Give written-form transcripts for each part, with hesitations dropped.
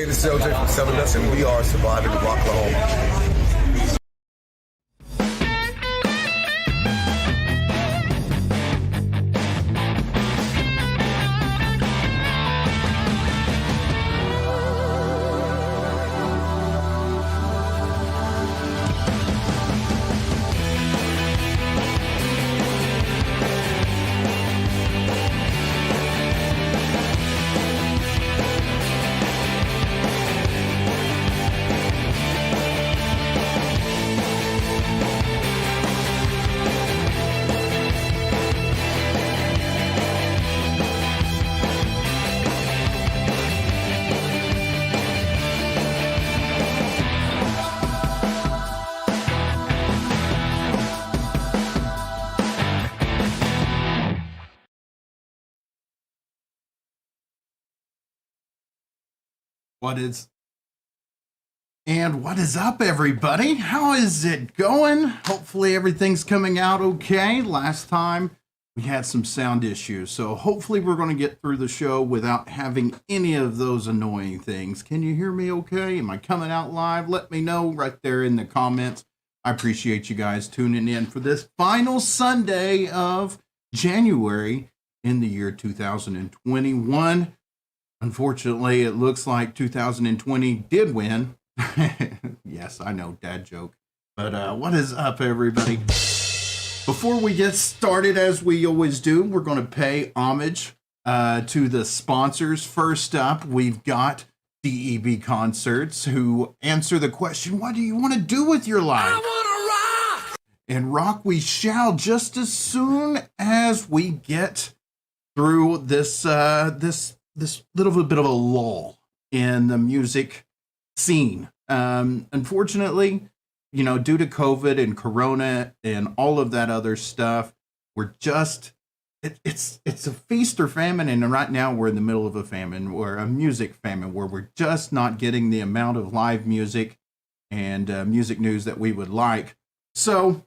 Hey, this is LJ from Seven Us, and we are surviving Rocklahoma. What is up, everybody? How is it going? Hopefully everything's coming out okay. Last time we had some sound issues, so hopefully we're going to get through the show without having any of those annoying things. Can you hear me okay? Am I coming out live? Let me know right there in the comments. I appreciate you guys tuning in for this final Sunday of January in the year 2021. Unfortunately, it looks like 2020 did win. Yes, I know, dad joke. But what is up, everybody? Before we get started, as we always do, we're going to pay homage to the sponsors. First up, we've got DEB Concerts, who answer the question, what do you want to do with your life? I want to rock! And rock we shall, just as soon as we get through this little bit of a lull in the music scene. Unfortunately, you know, due to COVID and Corona and all of that other stuff, we're just, it's a feast or famine. And right now we're in the middle of a famine, or a music famine, where we're just not getting the amount of live music and music news that we would like. So,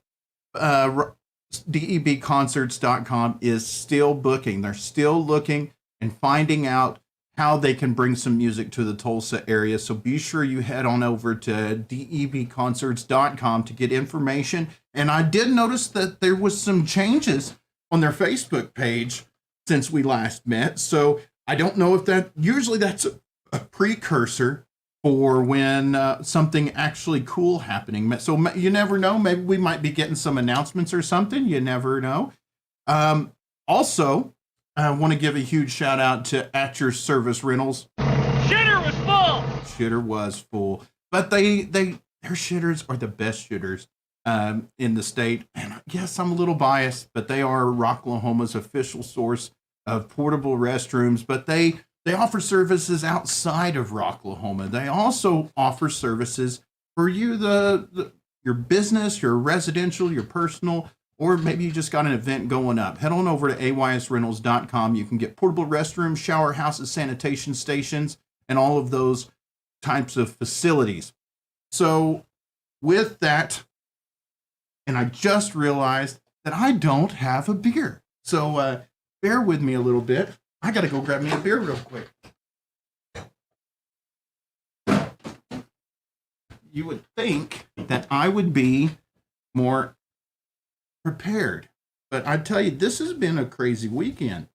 debconcerts.com is still booking. They're still looking and finding out how they can bring some music to the Tulsa area. So be sure you head on over to debconcerts.com to get information. And I did notice that there was some changes on their Facebook page since we last met. So I don't know if usually that's a precursor for when something actually cool happening. So you never know. Maybe we might be getting some announcements or something. You never know. Also, I want to give a huge shout out to At Your Service Rentals. Shitter was full. Shitter was full, but their shitters are the best shitters in the state. And yes, I'm a little biased, but they are Rocklahoma's official source of portable restrooms. But they offer services outside of Rocklahoma. They also offer services for you, your business, your residential, your personal. Or maybe you just got an event going up. Head on over to aysrentals.com. You can get portable restrooms, shower houses, sanitation stations, and all of those types of facilities. So with that, and I just realized that I don't have a beer. So bear with me a little bit. I got to go grab me a beer real quick. You would think that I would be more prepared, but I tell you, this has been a crazy weekend,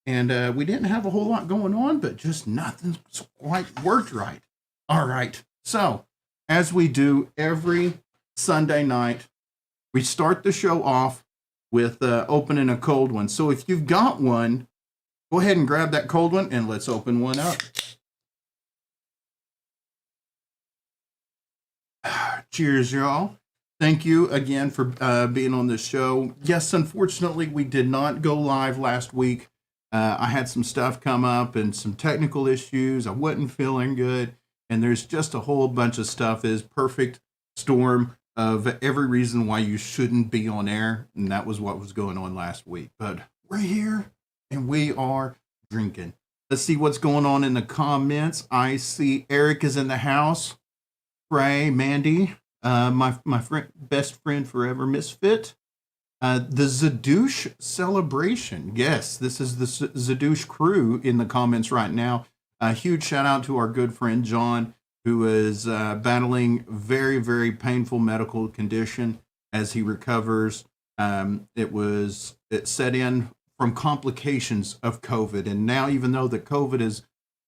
and we didn't have a whole lot going on, but just nothing's quite worked right. All right, so as we do every Sunday night, we start the show off with opening a cold one. So if you've got one, go ahead and grab that cold one and let's open one up. Cheers, y'all. Thank you again for being on the show. Yes, unfortunately, we did not go live last week. I had some stuff come up and some technical issues. I wasn't feeling good. And there's just a whole bunch of stuff. Is perfect storm of every reason why you shouldn't be on air. And that was what was going on last week. But we're here and we are drinking. Let's see what's going on in the comments. I see Eric is in the house. Ray, Mandy. My friend, best friend forever, Misfit. The Zadoosh celebration. Yes, this is the Zadoosh crew in the comments right now. A huge shout out to our good friend John, who is battling very, very painful medical condition as he recovers. It set in from complications of COVID, and now even though the COVID has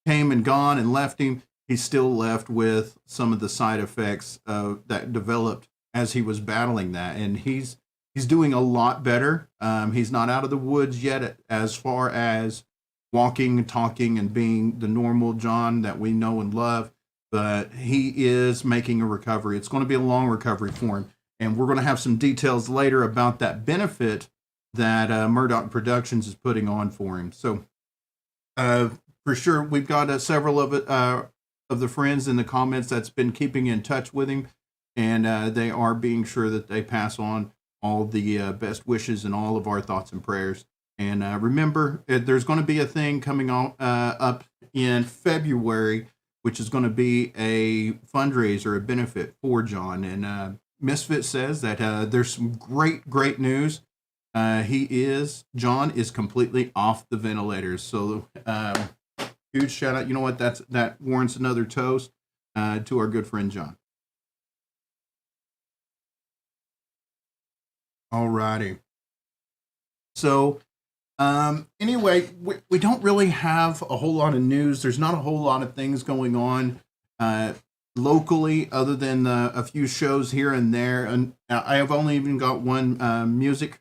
came and gone and left him, he's still left with some of the side effects that developed as he was battling that, and he's doing a lot better. He's not out of the woods yet as far as walking, talking, and being the normal John that we know and love, but he is making a recovery. It's going to be a long recovery for him, and we're going to have some details later about that benefit that Murdoch Productions is putting on for him. So for sure, we've got several of the friends in the comments that's been keeping in touch with him, and they are being sure that they pass on all the best wishes and all of our thoughts and prayers. And remember, there's going to be a thing coming on up in February, which is going to be a fundraiser, a benefit for John. And Misfit says that there's some great news. John is completely off the ventilators. So huge shout out. You know what? That warrants another toast to our good friend John. All righty. So anyway, we don't really have a whole lot of news. There's not a whole lot of things going on locally other than a few shows here and there. And I have only even got one music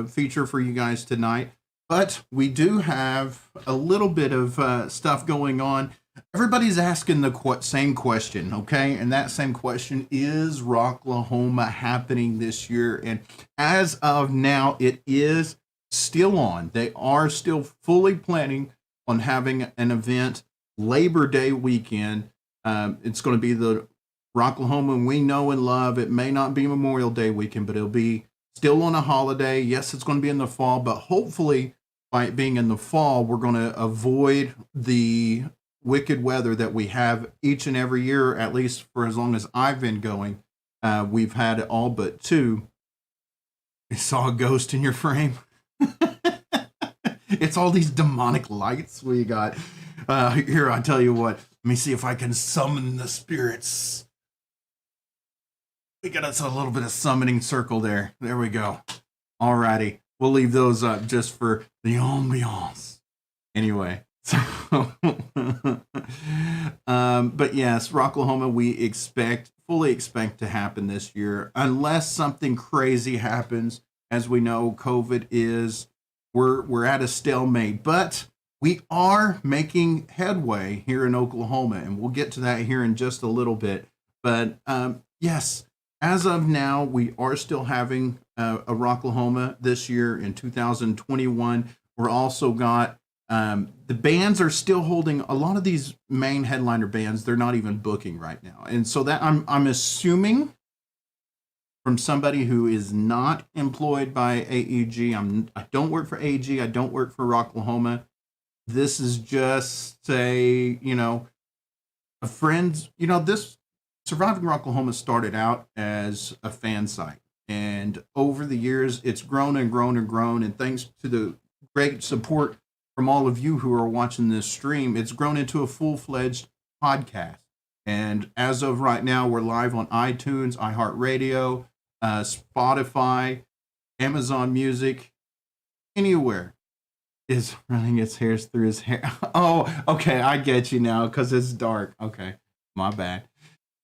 feature for you guys tonight. But we do have a little bit of stuff going on. Everybody's asking the same question, okay? And that same question is Rocklahoma happening this year? And as of now, it is still on. They are still fully planning on having an event Labor Day weekend. It's going to be the Rocklahoma we know and love. It may not be Memorial Day weekend, but it'll be still on a holiday. Yes, it's going to be in the fall, but hopefully by it being in the fall, we're going to avoid the wicked weather that we have each and every year, at least for as long as I've been going. We've had it all but two. You saw a ghost in your frame. It's all these demonic lights we got. Here, I'll tell you what. Let me see if I can summon the spirits. We got us a little bit of summoning circle there. There we go. Alrighty. We'll leave those up just for the ambiance. Anyway. So, but yes, Rocklahoma, we fully expect to happen this year, unless something crazy happens. As we know, COVID we're at a stalemate, but we are making headway here in Oklahoma, and we'll get to that here in just a little bit. But yes, as of now, we are still having a Rocklahoma this year in 2021. We're also got the bands are still holding a lot of these main headliner bands. They're not even booking right now. And so that I'm assuming from somebody who is not employed by AEG. I don't work for AEG. I don't work for Rocklahoma. This is just a friend, this Surviving Rocklahoma started out as a fan site. And over the years, it's grown and grown and grown. And thanks to the great support from all of you who are watching this stream, it's grown into a full-fledged podcast. And as of right now, we're live on iTunes, iHeartRadio, Spotify, Amazon Music, anywhere. Is running its hairs through his hair. Oh, okay, I get you now because it's dark. Okay, my bad.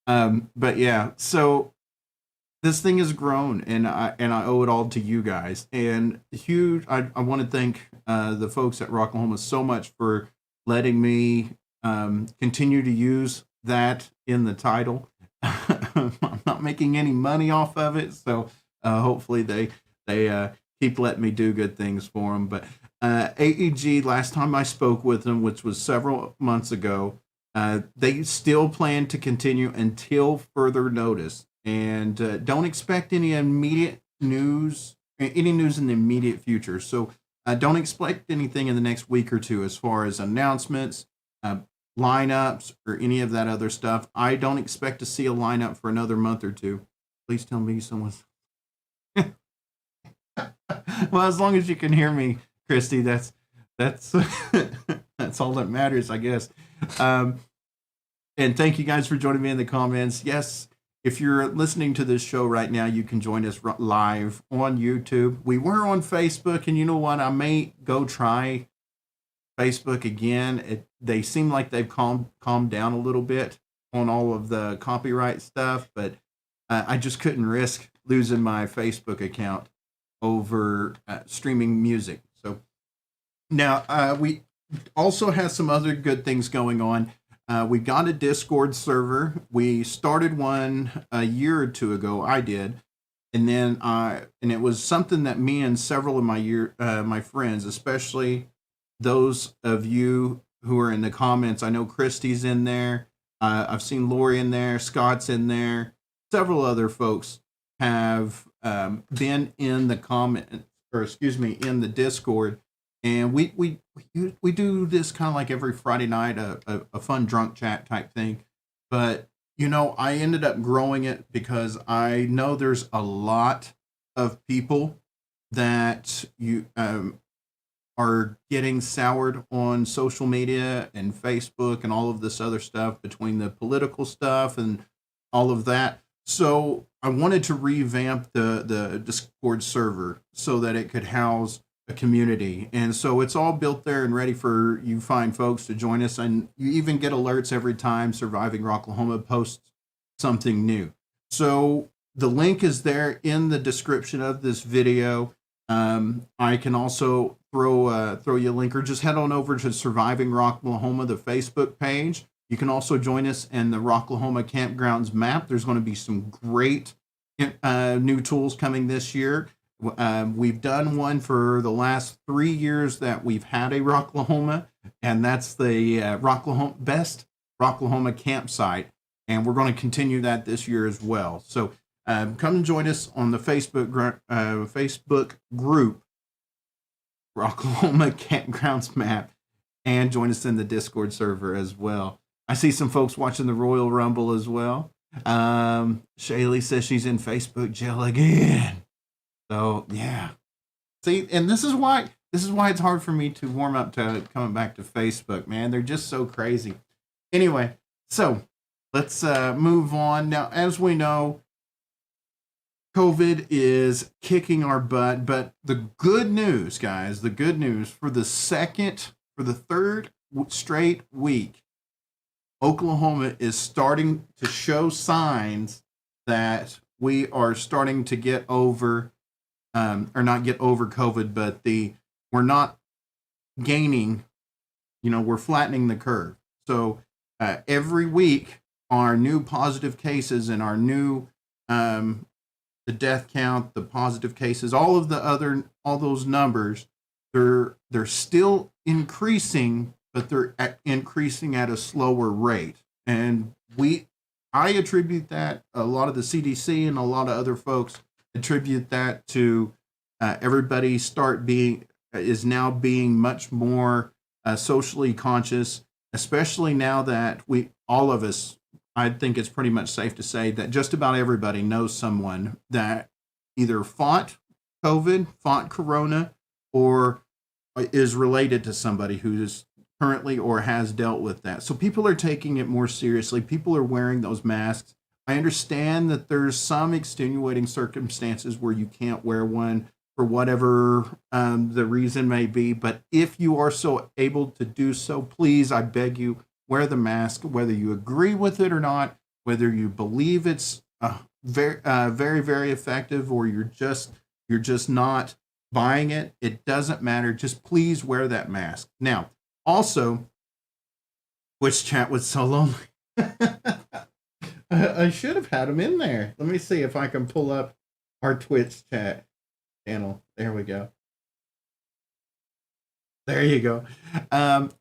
But yeah, so this thing has grown, and I owe it all to you guys. And huge, I want to thank the folks at Rocklahoma so much for letting me continue to use that in the title. I'm not making any money off of it, so hopefully they keep letting me do good things for them. But AEG, last time I spoke with them, which was several months ago, they still plan to continue until further notice. And don't expect any immediate news, in the immediate future. So don't expect anything in the next week or two as far as announcements, lineups, or any of that other stuff. I don't expect to see a lineup for another month or two. Please tell me someone's... Well, as long as you can hear me, Christy, that's that's all that matters, I guess. And thank you guys for joining me in the comments. Yes, if you're listening to this show right now, you can join us live on YouTube. We were on Facebook, and you know what? I may go try Facebook again. They seem like they've calmed down a little bit on all of the copyright stuff, but I just couldn't risk losing my Facebook account over streaming music. So now we also have some other good things going on. We got a Discord server. We started one a year or two ago. I did, and then and it was something that me and several of my friends, especially those of you who are in the comments. I know Christy's in there. I've seen Lori in there. Scott's in there. Several other folks have been in the comment, or excuse me, in the Discord. And we do this kind of like every Friday night, a fun drunk chat type thing. But, you know, I ended up growing it because I know there's a lot of people that you are getting soured on social media and Facebook and all of this other stuff, between the political stuff and all of that. So I wanted to revamp the Discord server so that it could house a community. And so it's all built there and ready for you fine folks to join us. And you even get alerts every time Surviving Rocklahoma posts something new. So the link is there in the description of this video. I can also throw you a link, or just head on over to Surviving Rocklahoma, the Facebook page. You can also join us in the Rocklahoma Campgrounds map. There's going to be some great new tools coming this year. We've done one for the last 3 years that we've had a Rocklahoma, and that's the best Rocklahoma campsite. And we're going to continue that this year as well. So come and join us on the Facebook group, Rocklahoma Campgrounds map, and join us in the Discord server as well. I see some folks watching the Royal Rumble as well. Shaylee says she's in Facebook jail again. So yeah, see, and this is why it's hard for me to warm up to coming back to Facebook, man. They're just so crazy. Anyway, so let's move on now. As we know, COVID is kicking our butt, but the good news, guys, for the third straight week, Oklahoma is starting to show signs that we are starting to get over. Or not get over COVID, but we're not gaining, we're flattening the curve. So every week, our new positive cases and our new, the death count, the positive cases, all those numbers, they're still increasing, but they're increasing at a slower rate. And I attribute that, a lot of the CDC and a lot of other folks attribute that to everybody is now being much more socially conscious, especially now that all of us, I think it's pretty much safe to say that just about everybody knows someone that either fought COVID, fought Corona, or is related to somebody who is currently or has dealt with that. So people are taking it more seriously. People are wearing those masks. I understand that there's some extenuating circumstances where you can't wear one for whatever the reason may be. But if you are so able to do so, please, I beg you, wear the mask, whether you agree with it or not, whether you believe it's very, very effective, or you're just not buying it. It doesn't matter. Just please wear that mask. Now, also, Twitch chat was so lonely. I should have had him in there. Let me see if I can pull up our Twitch chat channel. There we go. There you go.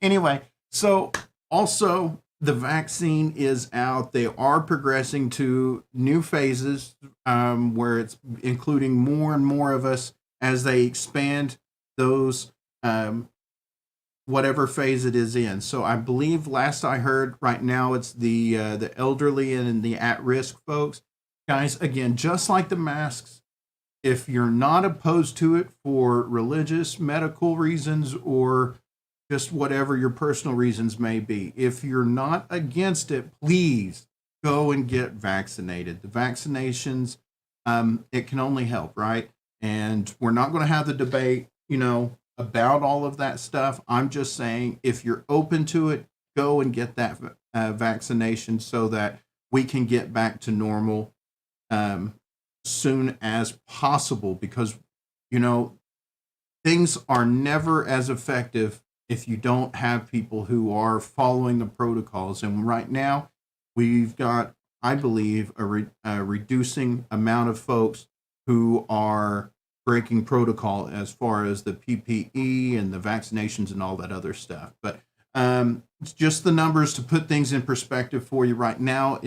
Anyway, so also the vaccine is out. They are progressing to new phases where it's including more and more of us as they expand those whatever phase it is in. So I believe last I heard, right now it's the elderly and the at-risk folks. Guys, again, just like the masks, if you're not opposed to it for religious, medical reasons, or just whatever your personal reasons may be. If you're not against it, please go and get vaccinated. The vaccinations, it can only help, right? And we're not going to have the debate, about all of that stuff. I'm just saying, if you're open to it, go and get that vaccination so that we can get back to normal soon as possible, because, things are never as effective if you don't have people who are following the protocols. And right now, we've got, I believe, a reducing amount of folks who are breaking protocol as far as the PPE and the vaccinations and all that other stuff. But it's just the numbers to put things in perspective for you right now.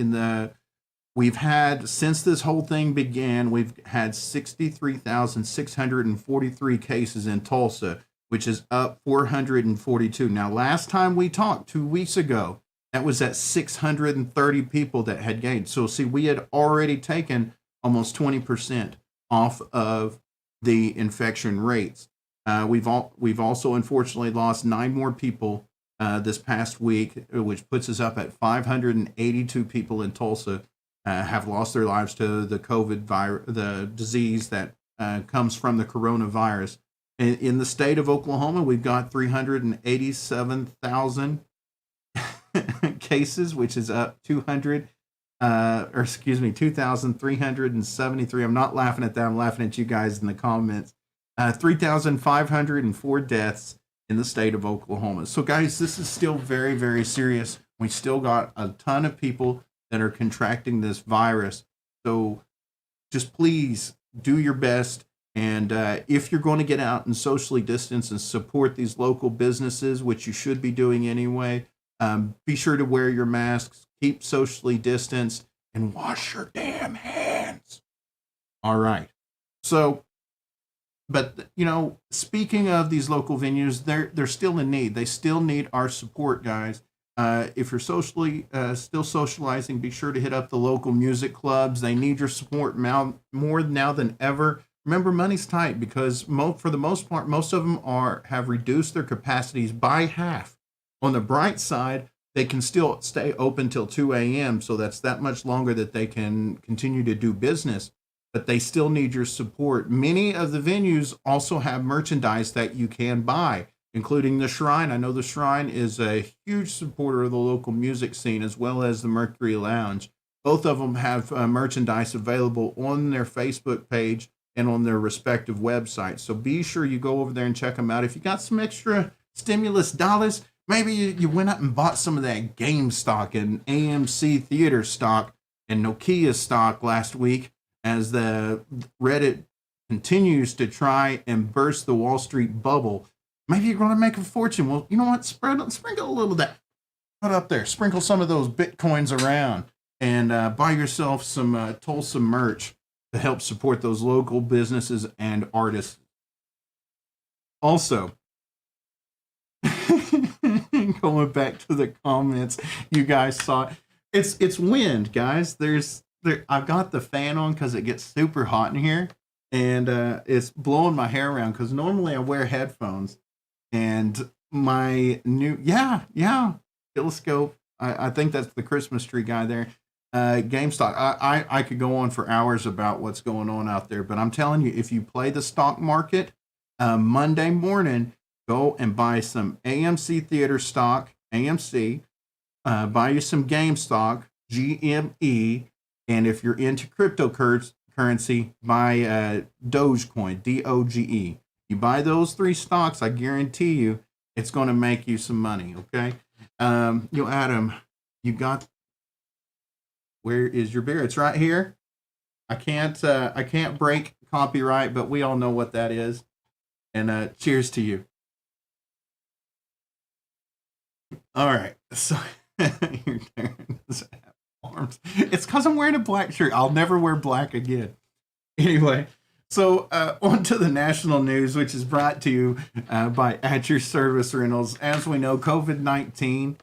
We've had, since this whole thing began, we've had 63,643 cases in Tulsa, which is up 442. Now, last time we talked 2 weeks ago, that was at 630 people that had gained. So, see, we had already taken almost 20% off of the infection rates. We've also unfortunately lost 9 more people this past week, which puts us up at 582 people in Tulsa have lost their lives to the COVID virus, the disease that comes from the coronavirus. In the state of Oklahoma, we've got 387,000 cases, which is up 2,373. I'm not laughing at that. I'm laughing at you guys in the comments. 3,504 deaths in the state of Oklahoma. So, guys, this is still very, very serious. We still got a ton of people that are contracting this virus. So just please do your best. And if you're going to get out and socially distance and support these local businesses, which you should be doing anyway, be sure to wear your masks, keep socially distanced, and wash your damn hands. All right. So, but, speaking of these local venues, they're still in need. They still need our support, guys. If you're socially still socializing, be sure to hit up the local music clubs. They need your support more now than ever. Remember, money's tight because for the most part, most of them have reduced their capacities by half. On the bright side, they can still stay open till 2 a.m., so that's that much longer that they can continue to do business. But they still need your support. Many of the venues also have merchandise that you can buy, including the Shrine. I know the Shrine is a huge supporter of the local music scene, as well as the Mercury Lounge. Both of them have merchandise available on their Facebook page and on their respective websites. So be sure you go over there and check them out. If you got some extra stimulus dollars, maybe you went out and bought some of that game stock and AMC theater stock and Nokia stock last week, as the Reddit continues to try and burst the Wall Street bubble. Maybe you're going to make a fortune. Well, you know what? Sprinkle a little of that. Put up there. Sprinkle some of those Bitcoins around and buy yourself some Tulsa merch to help support those local businesses and artists. Also, going back to the comments, you guys saw it's wind, guys. I've got the fan on because it gets super hot in here, and it's blowing my hair around because normally I wear headphones. And my new, telescope, I think that's the Christmas tree guy there, GameStop. I could go on for hours about what's going on out there, but I'm telling you, if you play the stock market, Monday morning, go and buy some AMC theater stock, AMC, buy you some GameStop, GME, and if you're into cryptocurrency, buy Dogecoin, DOGE. You buy those 3 stocks, I guarantee you it's going to make you some money, okay? Adam, where is your beer? It's right here. I can't break copyright, but we all know what that is. And cheers to you. All right. So you're tearing this arms. It's because I'm wearing a black shirt. I'll never wear black again. Anyway. So on to the national news, which is brought to you by At Your Service Rentals. As we know, COVID-19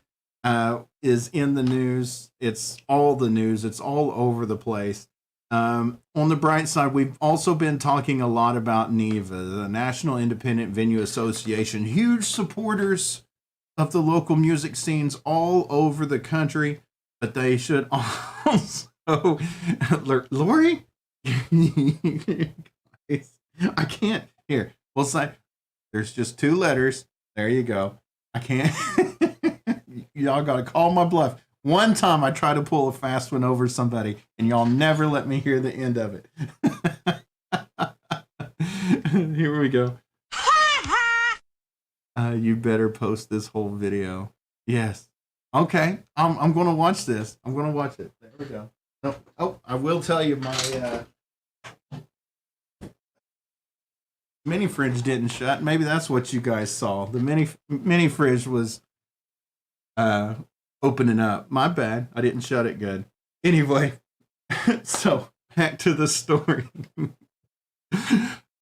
is in the news. It's all the news. It's all over the place. On the bright side, we've also been talking a lot about NIVA, the National Independent Venue Association. Huge supporters of the local music scenes all over the country, but they should also. Lori? I can't. Here, we'll say there's just two letters. There you go. I can't. Y'all got to call my bluff. One time I tried to pull a fast one over somebody, and y'all never let me hear the end of it. Here we go. You better post this whole video. Yes. Okay. I'm going to watch this. I'm going to watch it. There we go. No, oh, I will tell you my mini fridge didn't shut. Maybe that's what you guys saw. The mini fridge was opening up. My bad. I didn't shut it good. Anyway, so back to the story.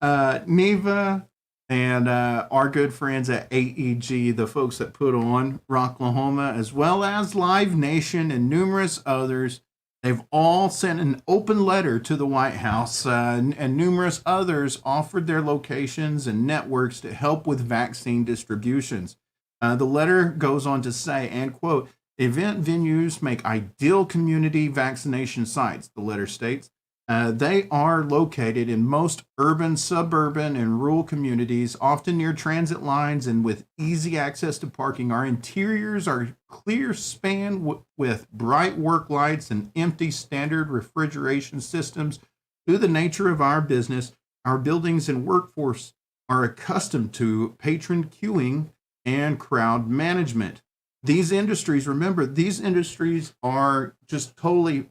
Neva and our good friends at AEG, the folks that put on Rocklahoma, as well as Live Nation and numerous others, they've all sent an open letter to the White House, and numerous others offered their locations and networks to help with vaccine distributions. The letter goes on to say, and quote, event venues make ideal community vaccination sites, the letter states. They are located in most urban, suburban, and rural communities, often near transit lines and with easy access to parking. Our interiors are clear span with bright work lights and empty standard refrigeration systems. Due to the nature of our business, our buildings and workforce are accustomed to patron queuing and crowd management. These industries, remember, these industries are just totally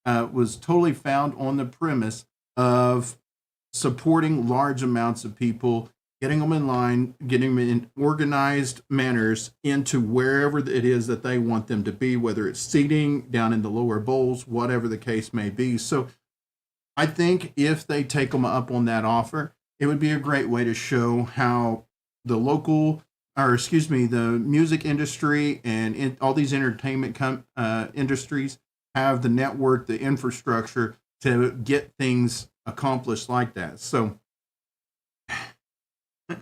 was totally found on the premise of supporting large amounts of people, getting them in line, getting them in organized manners into wherever it is that they want them to be, whether it's seating down in the lower bowls, whatever the case may be. So I think if they take them up on that offer, it would be a great way to show how the the music industry and all these entertainment industries have the network, the infrastructure to get things accomplished like that. So, I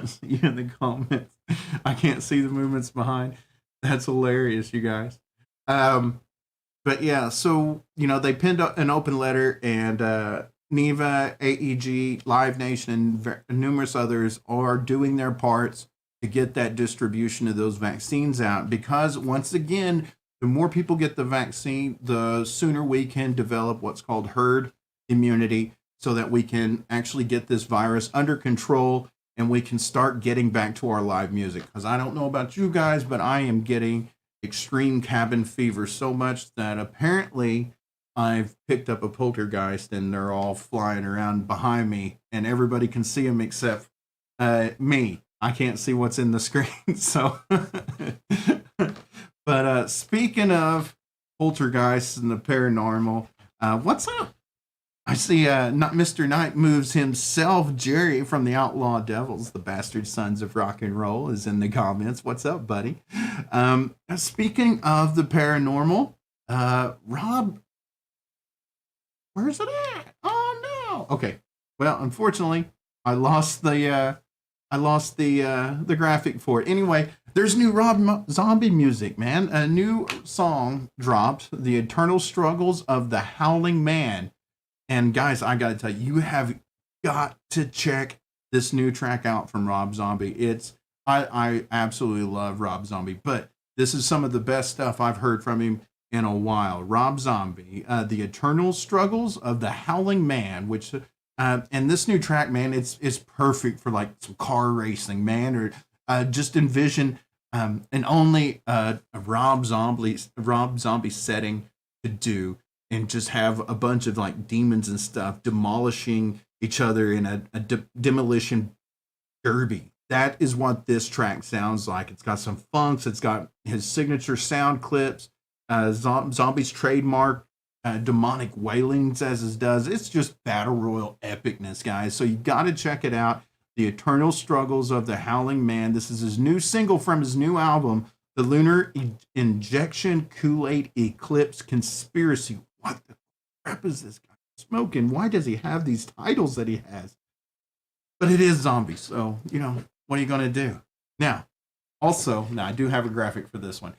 see you in the comments. I can't see the movements behind. That's hilarious, you guys. But yeah, so, they pinned up an open letter, and Neva, AEG, Live Nation, and numerous others are doing their parts to get that distribution of those vaccines out, because once again, the more people get the vaccine, the sooner we can develop what's called herd immunity, so that we can actually get this virus under control and we can start getting back to our live music. Because I don't know about you guys, but I am getting extreme cabin fever so much that apparently I've picked up a poltergeist and they're all flying around behind me and everybody can see them except me. I can't see what's in the screen. So... But speaking of poltergeists and the paranormal, what's up? I see not Mr. Knight moves himself. Jerry from the Outlaw Devils, the bastard sons of rock and roll, is in the comments. What's up, buddy? Speaking of the paranormal, Rob, where's it at? Oh no. Okay. Well, unfortunately, I lost the graphic for it. Anyway, there's new Rob Zombie music, man. A new song dropped, The Eternal Struggles of the Howling Man. And guys, I gotta tell you, you have got to check this new track out from Rob Zombie. I absolutely love Rob Zombie, but this is some of the best stuff I've heard from him in a while. Rob Zombie, The Eternal Struggles of the Howling Man, which and this new track, man, it's perfect for like some car racing, man, or just envision and only a Rob Zombie setting to do, and just have a bunch of like demons and stuff demolishing each other in a demolition derby. That is what this track sounds like. It's got some funks. It's got his signature sound clips, Zombie's trademark demonic wailings as it does. It's just battle royal epicness, guys. So you got to check it out. The Eternal Struggles of the Howling Man. This is his new single from his new album, The Lunar Injection Kool-Aid Eclipse Conspiracy. What the crap is this guy smoking? Why does he have these titles that he has? But it is Zombie, so, What are you going to do? Now, also, now I do have a graphic for this one.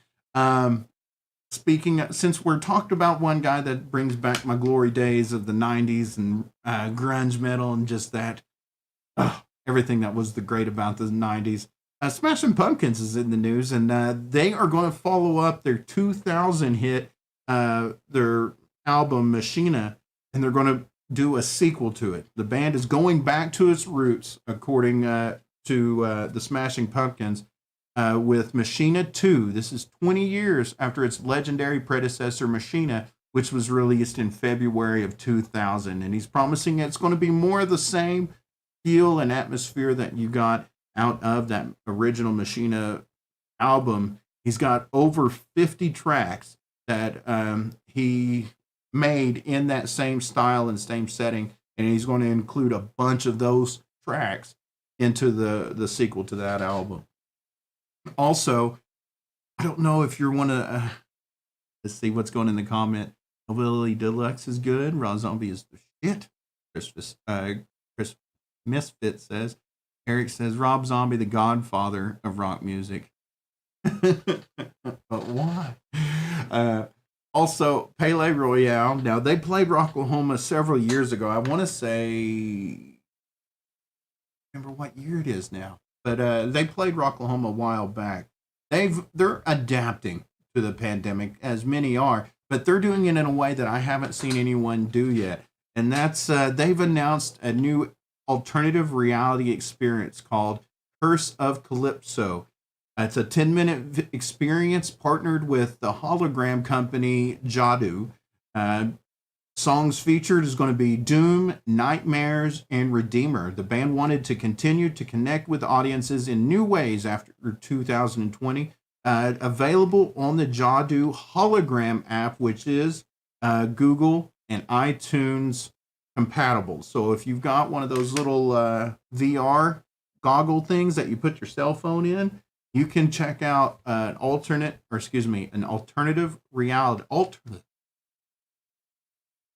Since we're talked about one guy that brings back my glory days of the 90s and grunge metal and just that, everything that was the great about the 90s. Smashing Pumpkins is in the news, and they are going to follow up their 2000 hit, their album Machina, and they're going to do a sequel to it. The band is going back to its roots, according to the Smashing Pumpkins, with Machina 2. This is 20 years after its legendary predecessor, Machina, which was released in February of 2000. And he's promising it's going to be more of the same feel and atmosphere that you got out of that original Machina album. He's got over 50 tracks that he made in that same style and same setting, and he's going to include a bunch of those tracks into the sequel to that album. Also, I don't know if you're one of let's see what's going in the comment. Hillbilly Deluxe is good. Raw Zombie is the shit. Chris Misfit says. Eric says Rob Zombie, the godfather of rock music. But why? Also, Pele Royale. Now, they played Rocklahoma several years ago. I want to say, remember what year it is now. But they played Rocklahoma a while back. They're adapting to the pandemic, as many are, but they're doing it in a way that I haven't seen anyone do yet. And that's they've announced a new alternative reality experience called Curse of Calypso. It's a 10-minute experience partnered with the hologram company Jadu. Songs featured is going to be Doom, Nightmares, and Redeemer. The band wanted to continue to connect with audiences in new ways after 2020. Available on the Jadu hologram app, which is Google and iTunes compatible. So if you've got one of those little VR goggle things that you put your cell phone in, you can check out an alternative reality.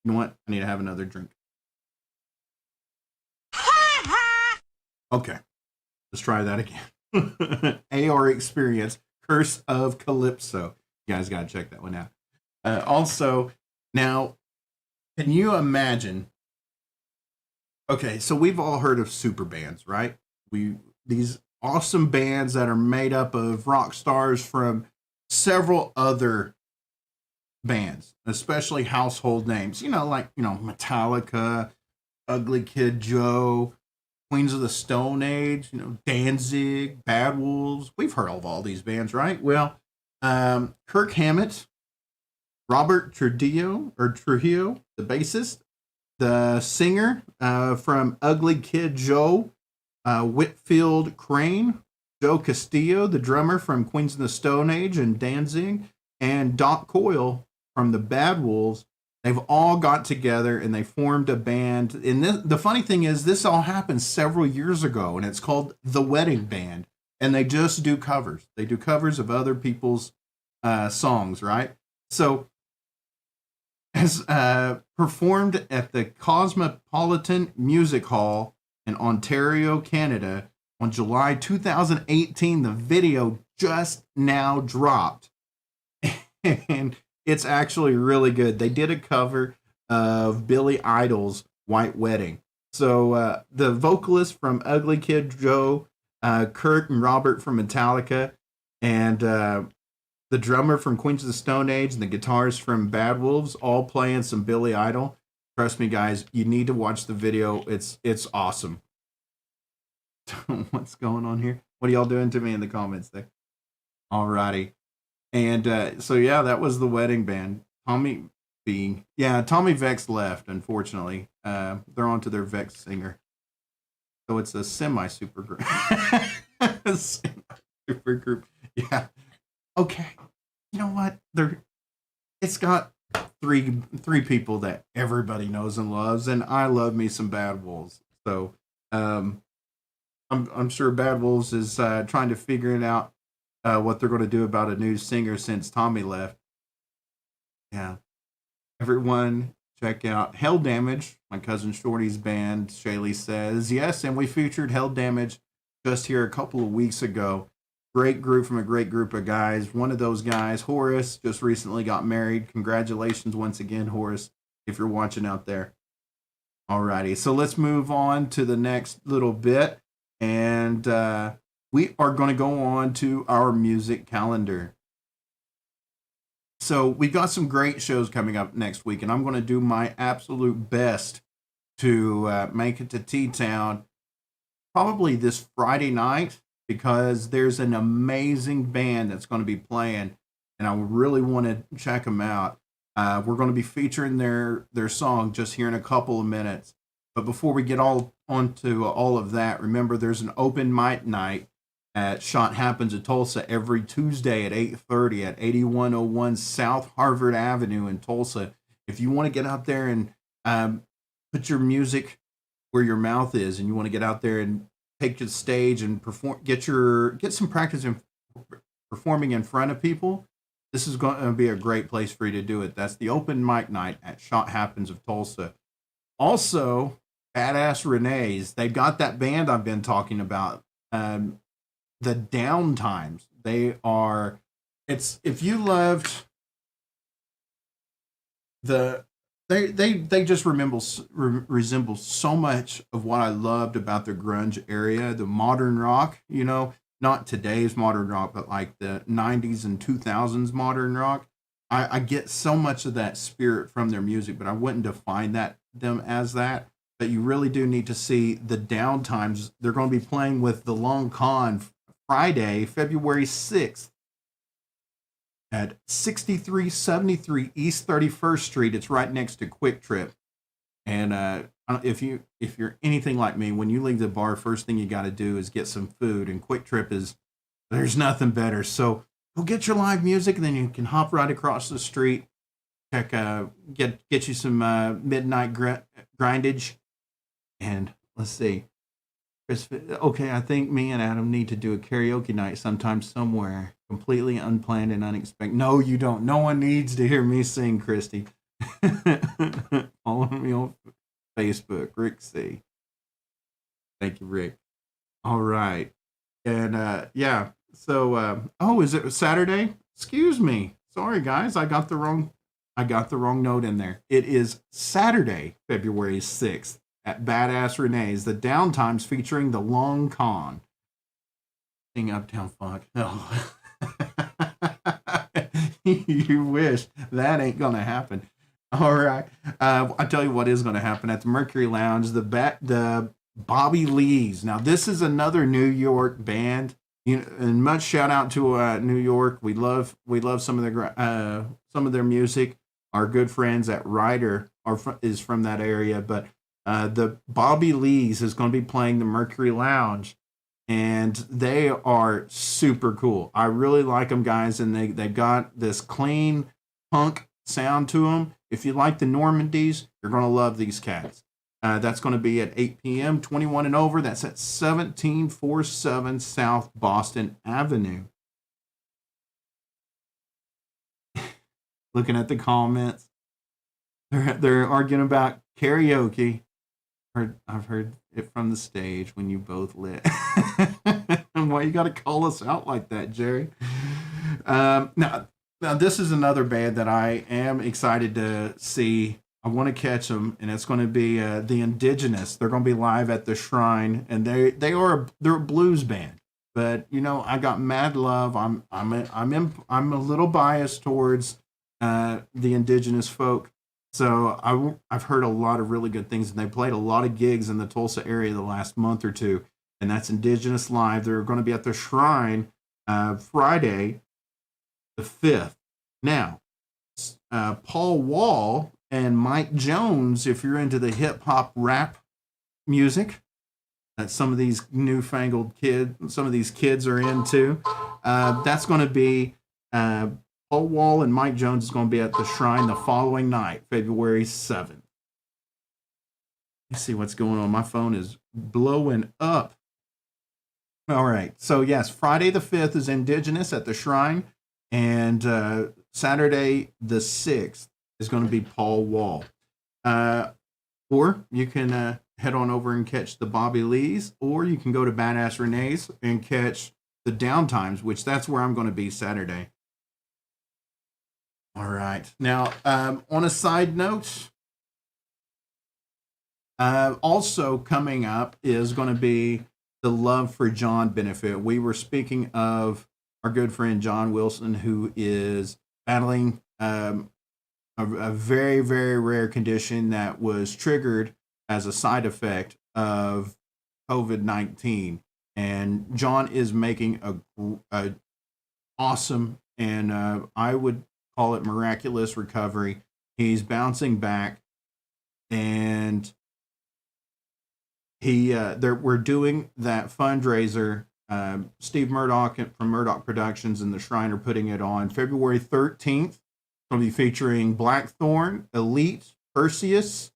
You know what? I need to have another drink. Okay, let's try that again. AR experience, Curse of Calypso. You guys got to check that one out. Also, now, can you imagine? Okay, so we've all heard of super bands, right? These awesome bands that are made up of rock stars from several other bands, especially household names, like Metallica, Ugly Kid Joe, Queens of the Stone Age, Danzig, Bad Wolves. We've heard of all these bands, right? Well, Kirk Hammett, Robert Trujillo, the bassist, the singer from Ugly Kid Joe, Whitfield Crane, Joe Castillo, the drummer from Queens of the Stone Age and Danzig, and Doc Coyle from the Bad Wolves. They've all got together and they formed a band. And the funny thing is, this all happened several years ago, and it's called The Wedding Band. And they just do covers. They do covers of other people's songs, right? So, as performed at the Cosmopolitan Music Hall in Ontario, Canada, on July 2018, the video just now dropped. And it's actually really good. They did a cover of Billy Idol's White Wedding. So the vocalists from Ugly Kid Joe, Kurt and Robert from Metallica, and the drummer from Queens of the Stone Age and the guitars from Bad Wolves all playing some Billy Idol. Trust me, guys, you need to watch the video. It's awesome. What's going on here? What are y'all doing to me in the comments there? Alrighty. And so, yeah, that was The Wedding Band. Tommy Vex left, unfortunately. They're on to their Vex singer. So it's a semi-super group. Super group. Yeah. Okay. You know what? It's got three people that everybody knows and loves, and I love me some Bad Wolves. So I'm sure Bad Wolves is trying to figure it out. What they're going to do about a new singer since Tommy left. Yeah. Everyone check out Hell Damage, my cousin Shorty's band. Shaylee says, yes, and we featured Hell Damage just here a couple of weeks ago. Great group from a great group of guys. One of those guys, Horace, just recently got married. Congratulations once again, Horace, if you're watching out there. Alrighty, so let's move on to the next little bit. And we are going to go on to our music calendar. So we've got some great shows coming up next week, and I'm going to do my absolute best to make it to T-Town probably this Friday night, because there's an amazing band that's going to be playing, and I really want to check them out. We're going to be featuring their song just here in a couple of minutes. But before we get onto all of that, remember there's an open mic night at Shot Happens at Tulsa every Tuesday at 8:30 at 8101 South Harvard Avenue in Tulsa. If you want to get out there and put your music where your mouth is, and you want to get out there and take to the stage and perform, get some practice in performing in front of people, this is going to be a great place for you to do it. That's the open mic night at Shot Happens of Tulsa. Also, Badass Renee's, they've got that band I've been talking about, the Downtimes. If you loved they just resemble so much of what I loved about the grunge area, the modern rock, not today's modern rock, but like the 90s and 2000s modern rock. I get so much of that spirit from their music, but I wouldn't define them as that. But you really do need to see the Downtimes. They're going to be playing with the Long Con Friday, February 6th at 6373 East 31st Street. It's right next to Quick Trip. And if you're anything like me, when you leave the bar, first thing you got to do is get some food. And Quick Trip there's nothing better. So go get your live music, and then you can hop right across the street. Get you some midnight grindage. And let's see. Okay, I think me and Adam need to do a karaoke night sometime somewhere. Completely unplanned and unexpected. No, you don't. No one needs to hear me sing, Christy. Follow me on Facebook, Rick C. Thank you, Rick. All right. And yeah, so is it Saturday? Excuse me. Sorry guys, I got the wrong note in there. It is Saturday, February 6th at Badass Renee's, the Downtimes featuring the Long Con. Sing Uptown Funk. Oh. You wish. That ain't gonna happen. All right. I tell you what is gonna happen at the Mercury Lounge. The Bobby Lees. Now this is another New York band. And much shout out to New York. We love some of their music. Our good friends at Ryder is from that area, but the Bobby Lees is going to be playing the Mercury Lounge, and they are super cool. I really like them, guys, and they've got this clean punk sound to them. If you like the Normandies, you're going to love these cats. That's going to be at 8 p.m., 21 and over. That's at 1747 South Boston Avenue. Looking at the comments, they're arguing about karaoke. I've heard it from the stage when you both lit. Why you got to call us out like that, Jerry? Now this is another band that I am excited to see. I want to catch them, and it's going to be the Indigenous. They're going to be live at the Shrine, and they're a blues band. But I got mad love. I'm a little biased towards the Indigenous folk. So I've heard a lot of really good things, and they played a lot of gigs in the Tulsa area the last month or two, and that's Indigenous Live. They're going to be at the Shrine Friday the 5th. Now, Paul Wall and Mike Jones, if you're into the hip-hop rap music that some of these newfangled some of these kids are into, that's going to be... Paul Wall and Mike Jones is going to be at the Shrine the following night, February 7th. Let's see what's going on. My phone is blowing up. All right. So, yes, Friday the 5th is Indigenous at the Shrine. And Saturday the 6th is going to be Paul Wall. Or you can head on over and catch the Bobby Lees, or you can go to Badass Renee's and catch the Downtimes, which that's where I'm going to be Saturday. All right. Now, on a side note, also coming up is going to be the Love for John benefit. We were speaking of our good friend John Wilson, who is battling a very, very rare condition that was triggered as a side effect of COVID-19. And John is making a awesome and I would call it miraculous recovery. He's bouncing back, and we're doing that fundraiser. Steve Murdoch from Murdoch Productions and the Shrine are putting it on February 13th. Going to be featuring Blackthorn, Elite, Perseus,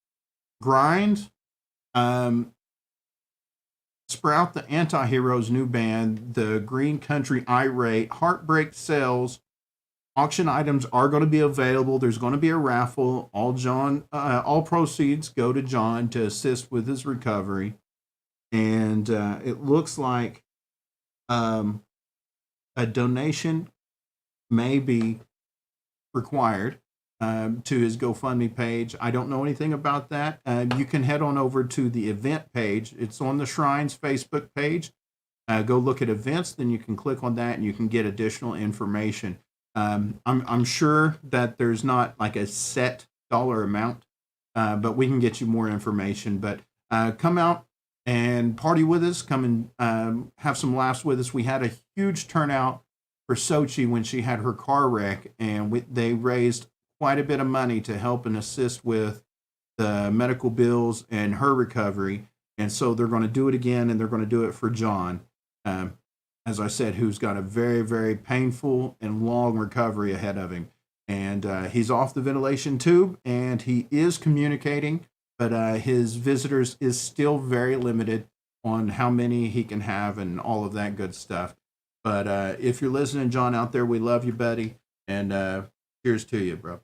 Grind, Sprout the Anti-Heroes new band, the Green Country Irate, Heartbreak Sales. Auction items are going to be available. There's going to be a raffle. All proceeds go to John to assist with his recovery. And it looks like a donation may be required to his GoFundMe page. I don't know anything about that. You can head on over to the event page. It's on the Shrine's Facebook page. Go look at events, then you can click on that and you can get additional information. I'm sure that there's not like a set dollar amount, but we can get you more information. But come out and party with us. Come and have some laughs with us. We had a huge turnout for Sochi when she had her car wreck, and they raised quite a bit of money to help and assist with the medical bills and her recovery. And so they're going to do it again, and they're going to do it for John. As I said, who's got a very, very painful and long recovery ahead of him. And he's off the ventilation tube, and he is communicating, but his visitors is still very limited on how many he can have and all of that good stuff. But if you're listening, John, out there, we love you, buddy. And cheers to you, bro.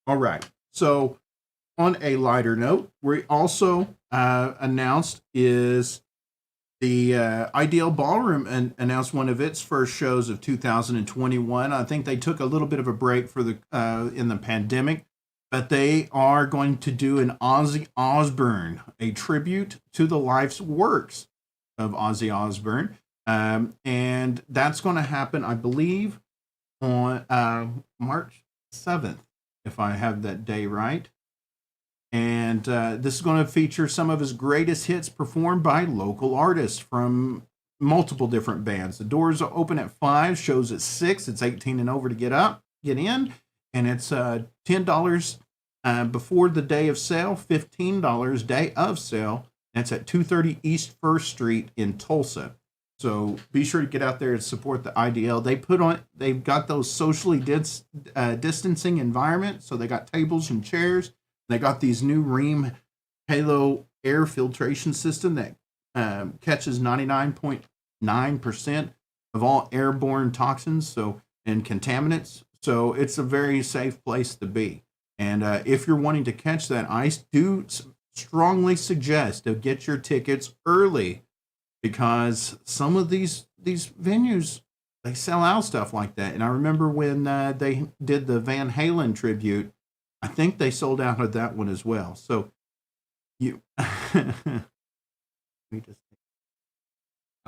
All right. So on a lighter note, we also announced is the Ideal Ballroom announced one of its first shows of 2021. I think they took a little bit of a break for the in the pandemic, but they are going to do an Ozzy Osbourne, a tribute to the life's works of Ozzy Osbourne, and that's going to happen, I believe, on March 7th, if I have that day right. And this is going to feature some of his greatest hits performed by local artists from multiple different bands. The doors are open at 5, shows at 6. It's 18 and over to get in. And it's $10 before the day of sale, $15 day of sale. That's at 230 East 1st Street in Tulsa. So be sure to get out there and support the IDL. They've got those socially distancing environment. So they got tables and chairs. They got these new Rheem Halo air filtration system that catches 99.9% of all airborne toxins and contaminants. So it's a very safe place to be. And if you're wanting to catch that, I do strongly suggest to get your tickets early, because some of these venues, they sell out stuff like that. And I remember when they did the Van Halen tribute, I think they sold out of that one as well. So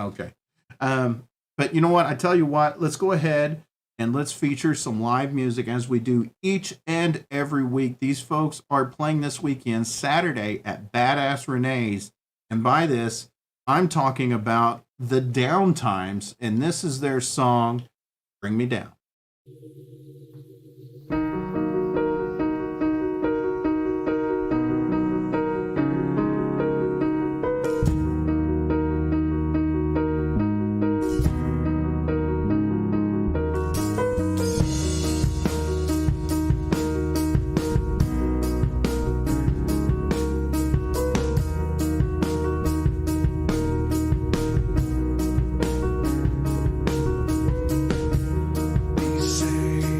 okay. But you know what? I tell you what, let's go ahead and let's feature some live music as we do each and every week. These folks are playing this weekend, Saturday at Badass Renee's. And by this, I'm talking about the Downtimes. And this is their song, Bring Me Down. Say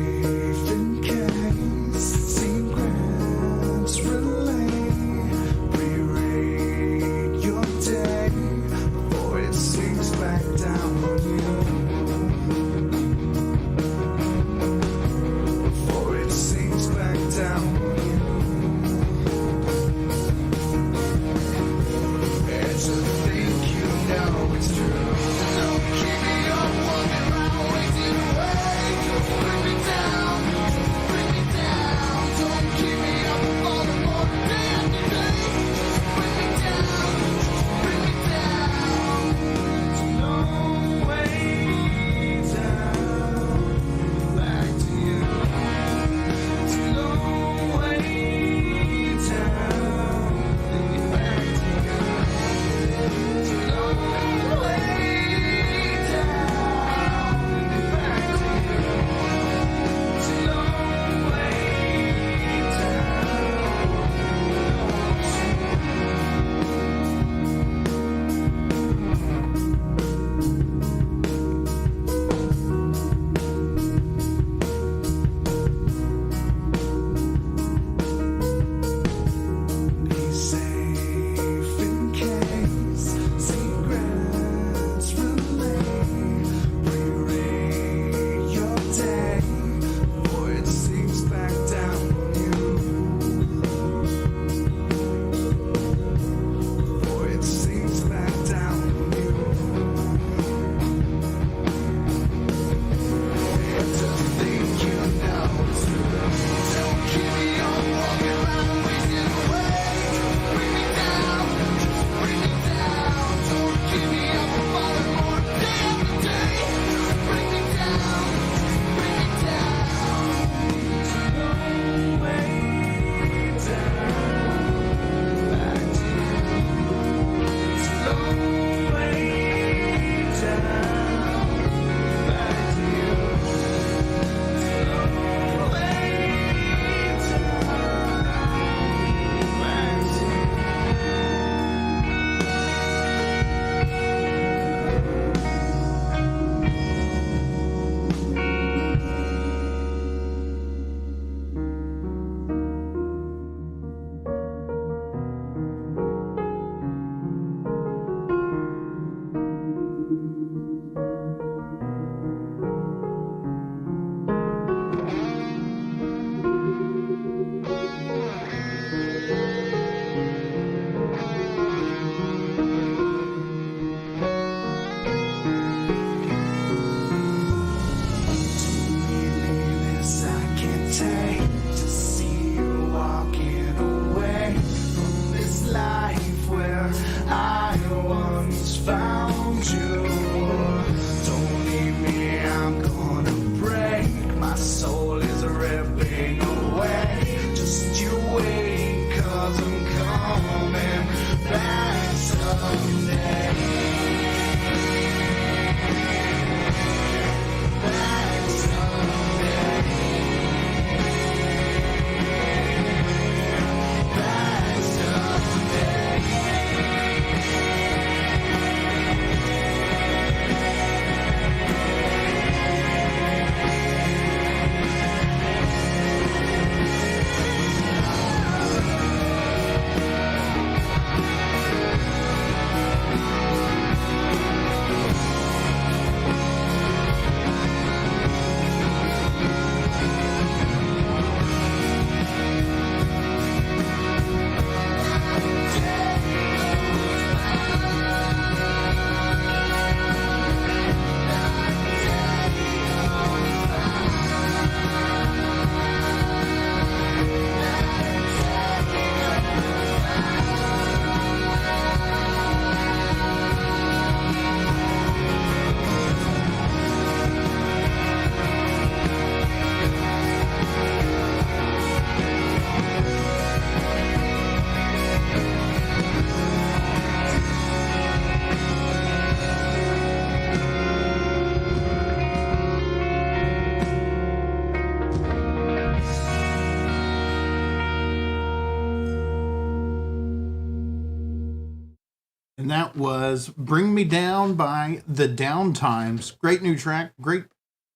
And that was Bring Me Down by The Downtimes. Great new track. Great.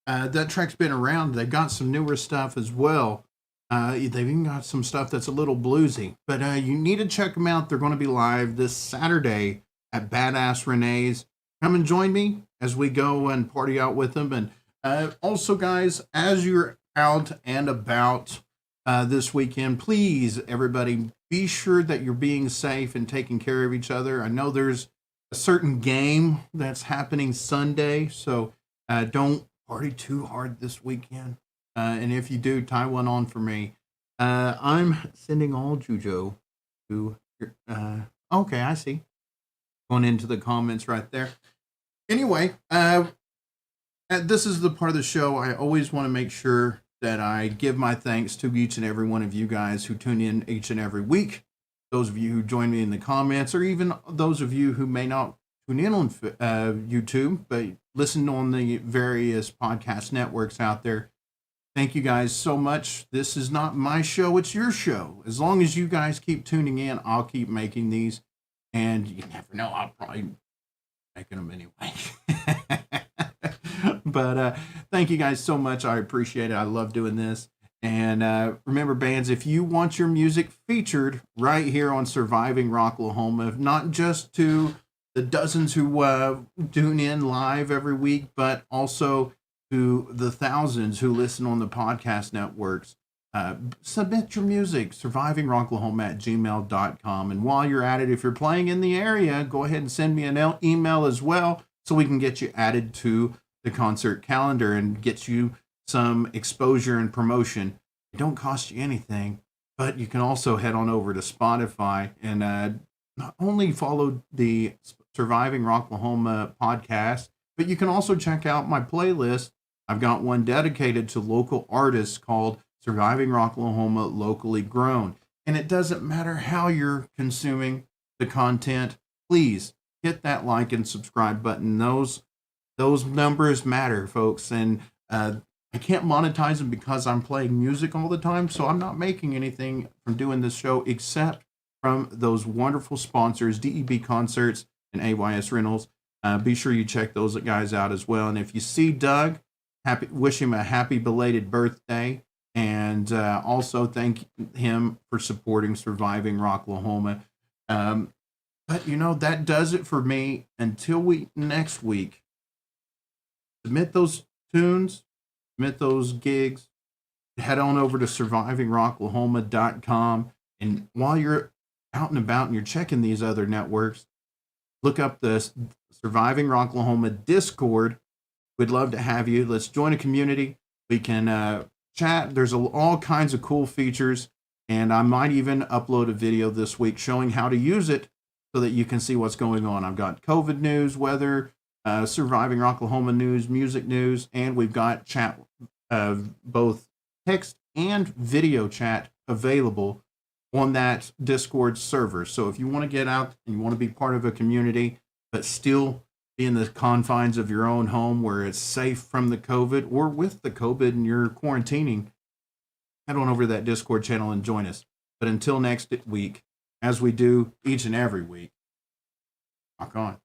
That track's been around. They've got some newer stuff as well. They've even got some stuff that's a little bluesy. But you need to check them out. They're going to be live this Saturday at Badass Renee's. Come and join me as we go and party out with them. And also, guys, as you're out and about this weekend, please, everybody, be sure that you're being safe and taking care of each other. I know there's certain game that's happening Sunday. So don't party too hard this weekend. And if you do, tie one on for me. I'm sending all Jujo to your, okay, I see. Going into the comments right there. Anyway, this is the part of the show I always want to make sure that I give my thanks to each and every one of you guys who tune in each and every week. Those of you who join me in the comments, or even those of you who may not tune in on YouTube, but listen on the various podcast networks out there. Thank you guys so much. This is not my show, it's your show. As long as you guys keep tuning in, I'll keep making these. And you never know, I'll probably making them anyway. But thank you guys so much. I appreciate it. I love doing this. And remember, bands, if you want your music featured right here on Surviving Rocklahoma, not just to the dozens who tune in live every week, but also to the thousands who listen on the podcast networks, submit your music, survivingrocklahoma@gmail.com. And while you're at it, if you're playing in the area, go ahead and send me an email as well so we can get you added to the concert calendar and get you some exposure and promotion. It don't cost you anything, but you can also head on over to Spotify and not only follow the Surviving Rocklahoma podcast, but you can also check out my playlist. I've got one dedicated to local artists called Surviving Rocklahoma Locally Grown. And it doesn't matter how you're consuming the content, please hit that like and subscribe button. Those numbers matter, folks. And I can't monetize them because I'm playing music all the time, so I'm not making anything from doing this show except from those wonderful sponsors, DEB Concerts and AYS Rentals. Be sure you check those guys out as well. And if you see Doug, wish him a happy belated birthday. And also thank him for supporting Surviving Rocklahoma. But, that does it for me. Until next week, submit those tunes, submit those gigs, head on over to survivingrocklahoma.com. And while you're out and about and you're checking these other networks, look up the Surviving Rocklahoma Discord. We'd love to have you. Let's join a community. We can chat. There's all kinds of cool features. And I might even upload a video this week showing how to use it so that you can see what's going on. I've got COVID news, weather, Surviving Rocklahoma news, music news, and we've got chat, both text and video chat available on that Discord server. So if you want to get out and you want to be part of a community, but still be in the confines of your own home where it's safe from the COVID, or with the COVID and you're quarantining, head on over to that Discord channel and join us. But until next week, as we do each and every week, rock on.